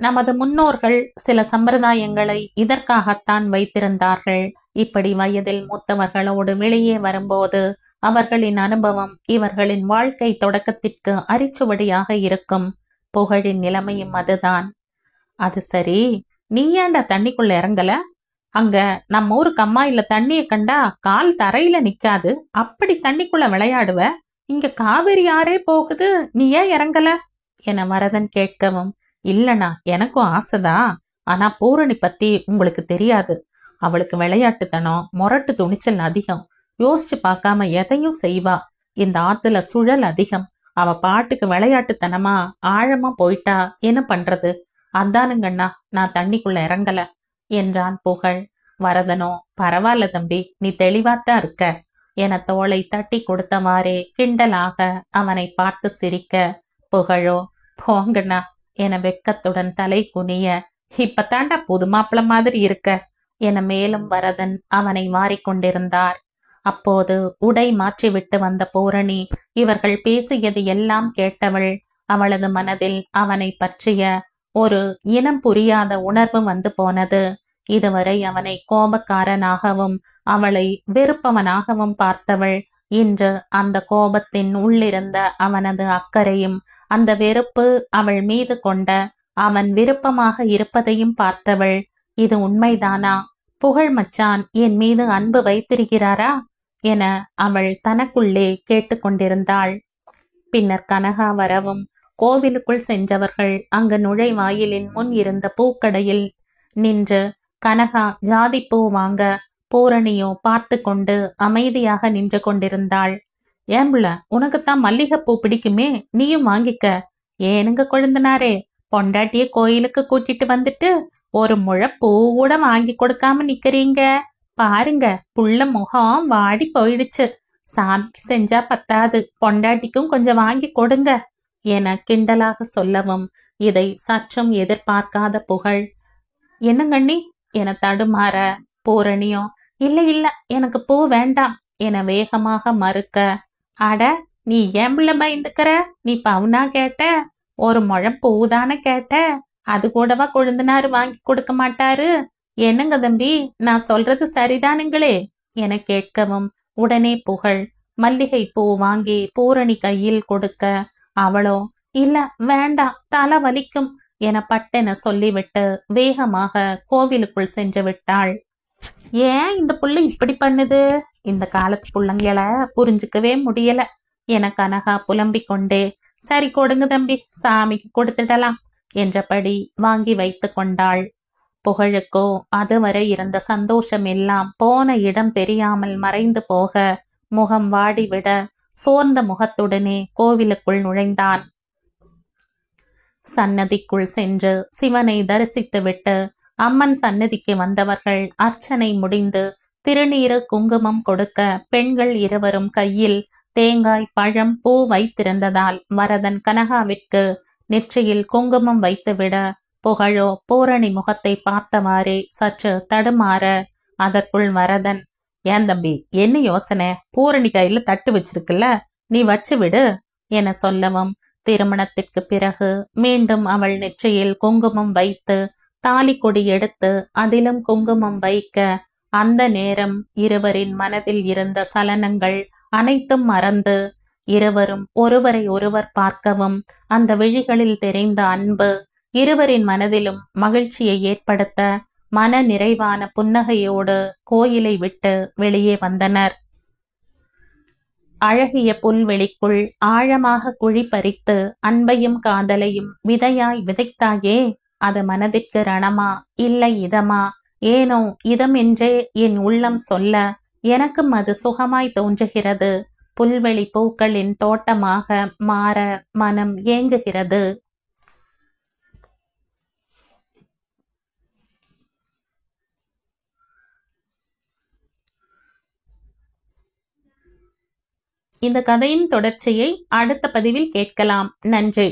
நமது முன்னோர்கள் சில சம்பிரதாயங்களை இதற்காகத்தான் வைத்திருந்தார்கள். இப்படி வயதில் மூத்தவர்களோடு வெளியே வரும்போது அவர்களின் அனுபவம் இவர்களின் வாழ்க்கை தொடக்கத்திற்கு அரிச்சுவடியாக இருக்கும். புகழின் நிலைமையும் அதுதான். அது சரி, நீ ஏன்டா தண்ணிக்குள்ள இறங்கல? அங்க நம்ம ஊரு கம்மாயில தண்ணிய கண்டா கால் தரையில நிக்காது, அப்படி தண்ணிக்குள்ள விளையாடுவ. இங்க காவிரி ஆறே போகுது, நீ ஏன் இறங்கல என வரதன் கேட்கவும் இல்லனா எனக்கும் ஆசைதான், ஆனா பூரணி பத்தி உங்களுக்கு தெரியாது. அவளுக்கு விளையாட்டுத்தனம் முரட்டு துணிச்சல் அதிகம், யோசிச்சு பார்க்காம எதையும் செய்வா. இந்த ஆத்துல சுழல் அதிகம், அவ பாட்டுக்கு விளையாட்டுத்தனமா ஆழமா போயிட்டா என்ன பண்றது? அதானுங்கண்ணா நான் தண்ணிக்குள்ள இறங்கல என்றான் புகழ். வரதனோ பரவாயில்ல தம்பி, நீ தெளிவாத்தான் இருக்க என தோளை தட்டி கொடுத்தவாறே கிண்டலாக அவனை பார்த்து சிரிக்க, புகழோ போங்கண்ணா என வெட்கத்துடன் தலை குனிய இப்பத்தாண்டா புது மாப்பிள மாதிரி இருக்க என மேலும் வரதன் அவனை வாரிக்கொண்டிருந்தார். அப்போது உடை மாற்றிவிட்டு வந்த பூரணி இவர்கள் பேசியது எல்லாம் கேட்டவள். அவளது மனதில் அவனை பற்றிய ஒரு இனம் புரியாத உணர்வு வந்து போனது. இதுவரை அவனை கோபக்காரனாகவும் அவளை வெறுப்பவனாகவும் பார்த்தவள் இன்று அந்த கோபத்தின் உள்ளிருந்த அவனது அக்கறையும் அந்த வெறுப்பு அவள் மீது கொண்ட அவன் விருப்பமாக இருப்பதையும் பார்த்தவள். இது உண்மைதானா? புகழ் மச்சான் என் மீது அன்பு வைத்திருக்கிறாரா என அவள் தனக்குள்ளே கேட்டுக்கொண்டிருந்தாள். பின்னர் கனகா வரவும் கோவிலுக்குள் சென்றவர்கள் அங்கு நுழைவாயிலின் முன் இருந்த பூக்கடையில் நின்று கனகா ஜாதிப்பூ வாங்க பூரணியோ பார்த்து கொண்டு அமைதியாக நின்று கொண்டிருந்தாள். ஏம்புல, உனக்குத்தான் மல்லிகைப்பூ பிடிக்குமே, நீயும் வாங்கிக்க. ஏனுங்க கொழுந்தனாரே, பொண்டாட்டிய கோயிலுக்கு கூட்டிட்டு வந்துட்டு ஒரு முழ பூ கூட வாங்கி கொடுக்காம நிக்கிறீங்க பாருங்க. புள்ள முகம் வாடி போயிடுச்சு. சாமிக்கு செஞ்சா பத்தாது, பொண்டாட்டிக்கும் கொஞ்சம் வாங்கி கொடுங்க என கிண்டலாக சொல்லவும், இதை சற்றும் எதிர்பார்க்காத புகழ், என்னங்கண்ணி என தடுமாற, பூரணியோ இல்ல இல்ல, எனக்கு பூ வேண்டாம் என வேகமாக மறுக்க, அட நீ ஏம்புல பயந்துக்கிற, நீ பவுனா கேட்ட, ஒரு முழம் பூதான கேட்ட, அது கூடவா கொழுந்தனாரு வாங்கி கொடுக்க மாட்டாரு? என்னங்க தம்பி, நான் சொல்றது சரிதானுங்களே என கேட்கவும், உடனே புகழ் மல்லிகை பூ வாங்கி பூரணி கையில் கொடுக்க, அவளோ இல்ல வேண்டாம், தலை வலிக்கும் என பட்டென சொல்லிவிட்டு வேகமாக கோவிலுக்குள் சென்று விட்டாள். ஏன் இந்த புள்ள இப்படி பண்ணுது? இந்த காலத்து புள்ளங்களை புரிஞ்சுக்கவே முடியல என கனகா புலம்பிக் கொண்டே, சரி கொடுங்க தம்பி, சாமிக்கு கொடுத்துடலாம் என்றபடி வாங்கி வைத்து கொண்டாள். புகழுக்கோ அதுவரை இருந்த சந்தோஷம் எல்லாம் போன இடம் தெரியாமல் மறைந்து போக, முகம் வாடிவிட சோர்ந்த முகத்துடனே கோவிலுக்குள் நுழைந்தான். சன்னதிக்குள் சென்று சிவனை தரிசித்துவிட்டு அம்மன் சன்னதிக்கு வந்தவர்கள் அர்ச்சனை முடிந்து திருநீறு குங்குமம் கொடுக்க, பெண்கள் இருவரும் கையில் தேங்காய் பழம் பூ வைத்திருந்ததால் வரதன் கனகாவிற்கு நெற்றியில் குங்குமம் வைத்துவிட, புகழோ பூரணி முகத்தை பார்த்தவாறே சற்று தடுமாற, அதற்குள் வரதன், ஏன் தம்பி என்ன யோசனை? பூரணி கையில தட்டு வச்சிருக்குல்ல, நீ வச்சு விடு என சொல்லவும், திருமணத்திற்கு பிறகு மீண்டும் அவள் நெற்றியில் குங்குமம் வைத்து தாலி கொடி எடுத்து அதிலும் குங்குமம் வைக்க, அந்த நேரம் இருவரின் மனதில் இருந்த சலனங்கள் அனைத்தும் மறந்து இருவரும் ஒருவரை ஒருவர் பார்க்கவும், அந்த விழிகளில் தெரிந்த அன்பு இருவரின் மனதிலும் மகிழ்ச்சியை ஏற்படுத்த, மன நிறைவான புன்னகையோடு கோயிலை விட்டு வெளியே வந்தனர். அழகிய புல்வெளிக்குள் ஆழமாக குழி பறித்து அன்பையும் காதலையும் விதையாய் விதைத்தாயே, அது மனதிற்கு ரணமா இல்லை இதமா? ஏனோ இதம் என்றே என் உள்ளம் சொல்ல, எனக்கும் அது சுகமாய் தோன்றுகிறது. புல்வெளி பூக்களின் தோட்டமாக மாற மனம் ஏங்குகிறது. இந்த கதையின் தொடர்ச்சியை அடுத்த பதிவில் கேட்கலாம். நன்றி.